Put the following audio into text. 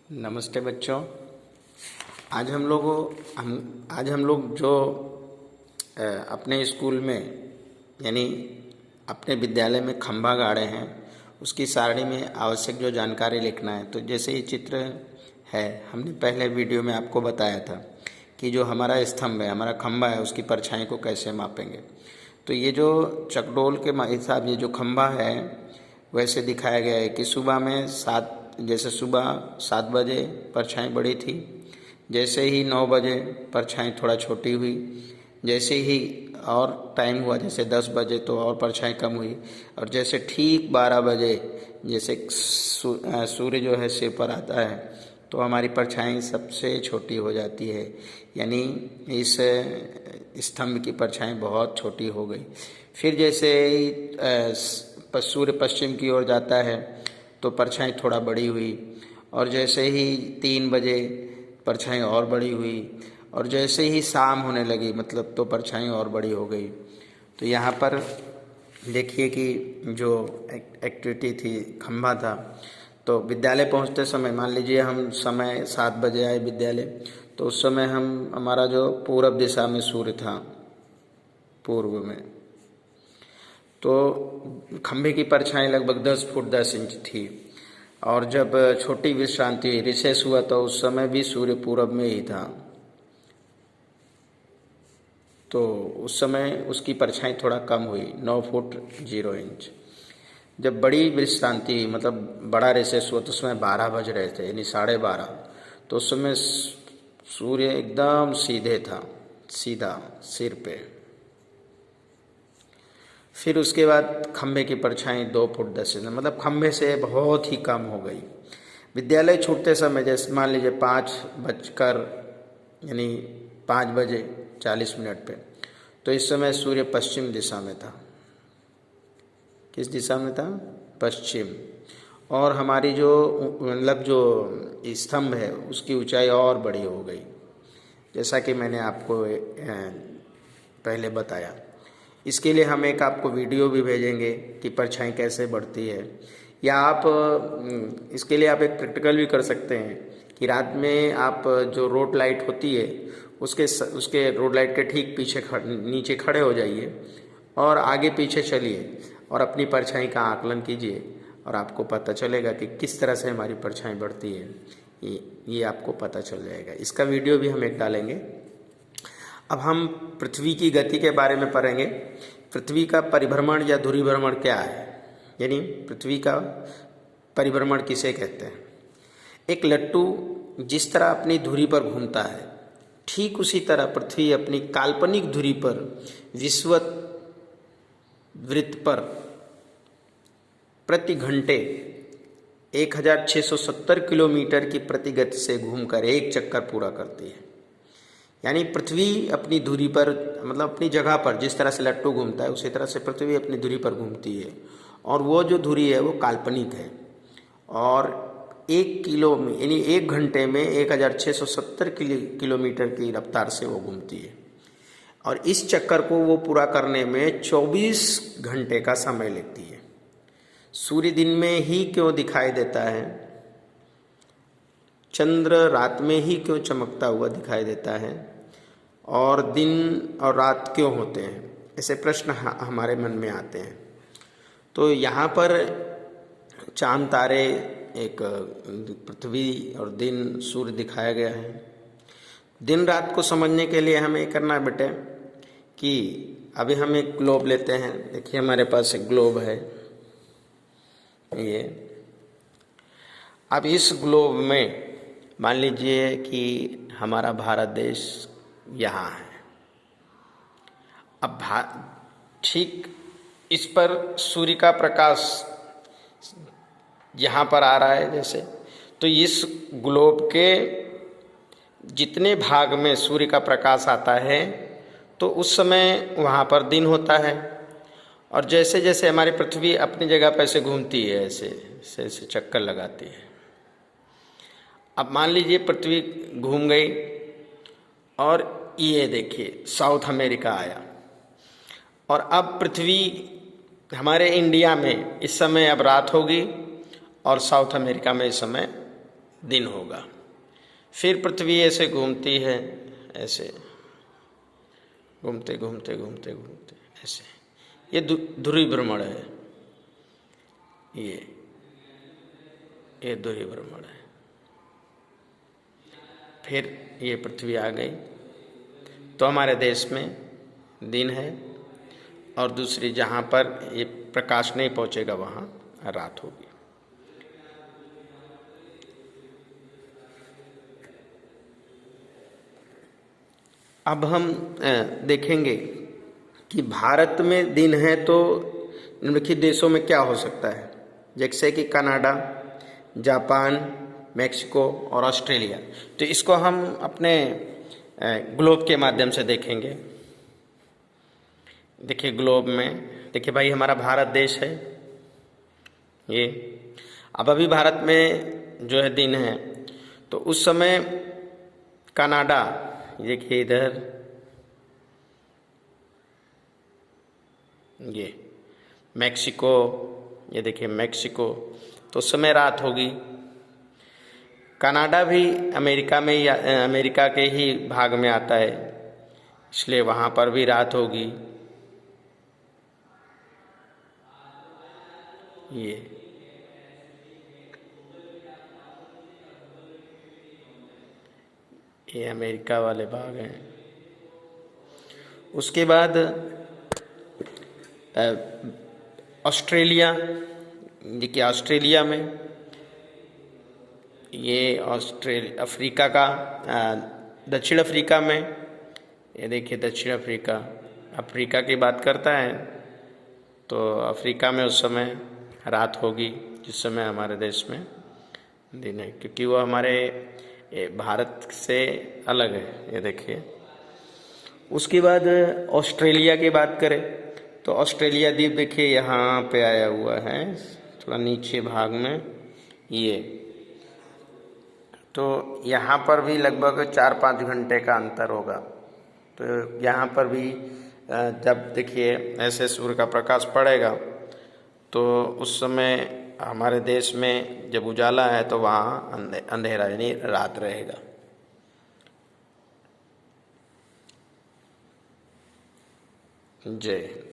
नमस्ते बच्चों। आज हम लोग जो अपने स्कूल में यानी अपने विद्यालय में खंभा गाड़े हैं उसकी सारणी में आवश्यक जो जानकारी लिखना है। तो जैसे ये चित्र है, हमने पहले वीडियो में आपको बताया था कि जो हमारा स्तंभ है, हमारा खंभा है, उसकी परछाई को कैसे मापेंगे। तो ये जो चकडोल के हिसाब ये जो खंभा है वैसे दिखाया गया है कि सुबह 7 बजे परछाई बड़ी थी, जैसे ही 9 बजे परछाई थोड़ा छोटी हुई, जैसे ही और टाइम हुआ जैसे 10 बजे तो और परछाई कम हुई, और जैसे ठीक 12 बजे जैसे सूर्य जो है सिर पर आता है तो हमारी परछाई सबसे छोटी हो जाती है। यानी इस स्तंभ की परछाई बहुत छोटी हो गई। फिर जैसे सूर्य पश्चिम की ओर जाता है तो परछाई थोड़ा बड़ी हुई, और जैसे ही 3 बजे परछाई और बड़ी हुई, और जैसे ही शाम होने लगी मतलब तो परछाई और बड़ी हो गई। तो यहाँ पर देखिए कि जो एक्टिविटी थी, खंभा था, तो विद्यालय पहुँचते समय मान लीजिए हम समय 7 बजे आए विद्यालय, तो उस समय हमारा जो पूरब दिशा में सूर्य था, पूर्व में, तो खंभे की परछाई लगभग 10 फुट 10 इंच थी। और जब छोटी विश्रांति रिसेस हुआ तो उस समय भी सूर्य पूरब में ही था, तो उस समय उसकी परछाई थोड़ा कम हुई, 9 फुट 0 इंच। जब बड़ी विश्रांति मतलब बड़ा रिसेस हुआ तो उस समय 12 बज रहे थे, यानी 12:30, तो उस समय सूर्य एकदम सीधे था, सीधा सिर पे। फिर उसके बाद खंभे की परछाई 2 फुट 10 इंच, मतलब खंभे से बहुत ही कम हो गई। विद्यालय छूटते समय जैसे मान लीजिए 5:40 पे, तो इस समय सूर्य पश्चिम दिशा में था। किस दिशा में था? पश्चिम। और हमारी जो मतलब जो स्तंभ है उसकी ऊंचाई और बड़ी हो गई, जैसा कि मैंने आपको पहले बताया। इसके लिए हम एक आपको वीडियो भी भेजेंगे कि परछाई कैसे बढ़ती है, या आप इसके लिए आप एक प्रैक्टिकल भी कर सकते हैं कि रात में आप जो रोड लाइट होती है उसके रोड लाइट के ठीक पीछे नीचे खड़े हो जाइए और आगे पीछे चलिए और अपनी परछाई का आकलन कीजिए, और आपको पता चलेगा कि किस तरह से हमारी परछाई बढ़ती है। ये आपको पता चल जाएगा। इसका वीडियो भी हम एक डालेंगे। अब हम पृथ्वी की गति के बारे में पढ़ेंगे। पृथ्वी का परिभ्रमण या धुरीभ्रमण क्या है, यानी पृथ्वी का परिभ्रमण किसे कहते हैं। एक लट्टू जिस तरह अपनी धुरी पर घूमता है, ठीक उसी तरह पृथ्वी अपनी काल्पनिक धुरी पर विषुवत वृत्त पर प्रति घंटे 1670 किलोमीटर की प्रति गति से घूमकर एक चक्कर पूरा करती है। यानी पृथ्वी अपनी धुरी पर मतलब अपनी जगह पर जिस तरह से लट्टू घूमता है उसी तरह से पृथ्वी अपनी धुरी पर घूमती है, और वो जो धुरी है वो काल्पनिक है, और 1 किलो में यानी 1 घंटे में 1670 किलोमीटर की रफ्तार से वो घूमती है। और इस चक्कर को वो पूरा करने में 24 घंटे का समय लेती है। सूर्य दिन में ही क्यों दिखाई देता है, चंद्र रात में ही क्यों चमकता हुआ दिखाई देता है, और दिन और रात क्यों होते हैं, ऐसे प्रश्न हमारे मन में आते हैं। तो यहाँ पर चांद तारे, एक पृथ्वी और दिन सूर्य दिखाया गया है। दिन रात को समझने के लिए हमें करना है बेटे कि अभी हम एक ग्लोब लेते हैं। देखिए हमारे पास एक ग्लोब है ये। अब इस ग्लोब में मान लीजिए कि हमारा भारत देश यहाँ है। अब ठीक इस पर सूर्य का प्रकाश यहाँ पर आ रहा है जैसे, तो इस ग्लोब के जितने भाग में सूर्य का प्रकाश आता है तो उस समय वहाँ पर दिन होता है, और जैसे जैसे हमारी पृथ्वी अपनी जगह पर ऐसे घूमती है, ऐसे ऐसे चक्कर लगाती है। अब मान लीजिए पृथ्वी घूम गई और ये देखिए साउथ अमेरिका आया, और अब पृथ्वी हमारे इंडिया में इस समय अब रात होगी और साउथ अमेरिका में इस समय दिन होगा। फिर पृथ्वी ऐसे घूमती है, ऐसे घूमते घूमते घूमते घूमते ऐसे, ये ध्रुवीय भ्रमण है, ये ध्रुवीय भ्रमण है। फिर ये पृथ्वी आ गई तो हमारे देश में दिन है, और दूसरी जहाँ पर ये प्रकाश नहीं पहुँचेगा वहाँ रात होगी। अब हम देखेंगे कि भारत में दिन है तो निम्नलिखित देशों में क्या हो सकता है, जैसे कि कनाडा, जापान, मैक्सिको और ऑस्ट्रेलिया। तो इसको हम अपने ग्लोब के माध्यम से देखेंगे। देखिए ग्लोब में, देखिए भाई हमारा भारत देश है ये। अब अभी भारत में जो है दिन है, तो उस समय कनाडा, देखिए इधर ये मैक्सिको, ये देखिए मैक्सिको, तो उस समय रात होगी। कनाडा भी अमेरिका में ही, अमेरिका के ही भाग में आता है, इसलिए वहाँ पर भी रात होगी। ये अमेरिका वाले भाग हैं। उसके बाद ऑस्ट्रेलिया, देखिए ऑस्ट्रेलिया में, ये अफ्रीका का, दक्षिण अफ्रीका में, ये देखिए दक्षिण अफ्रीका, अफ्रीका की बात करता है तो अफ्रीका में उस समय रात होगी जिस समय हमारे देश में दिन है, क्योंकि वो हमारे भारत से अलग है। ये देखिए। उसके बाद ऑस्ट्रेलिया की बात करें तो ऑस्ट्रेलिया द्वीप देखिए यहाँ पे आया हुआ है, थोड़ा नीचे भाग में ये, तो यहाँ पर भी लगभग 4-5 घंटे का अंतर होगा। तो यहाँ पर भी जब देखिए ऐसे सूर्य का प्रकाश पड़ेगा तो उस समय हमारे देश में जब उजाला है तो वहाँ अंधेरा यानी रात रहेगा। जय।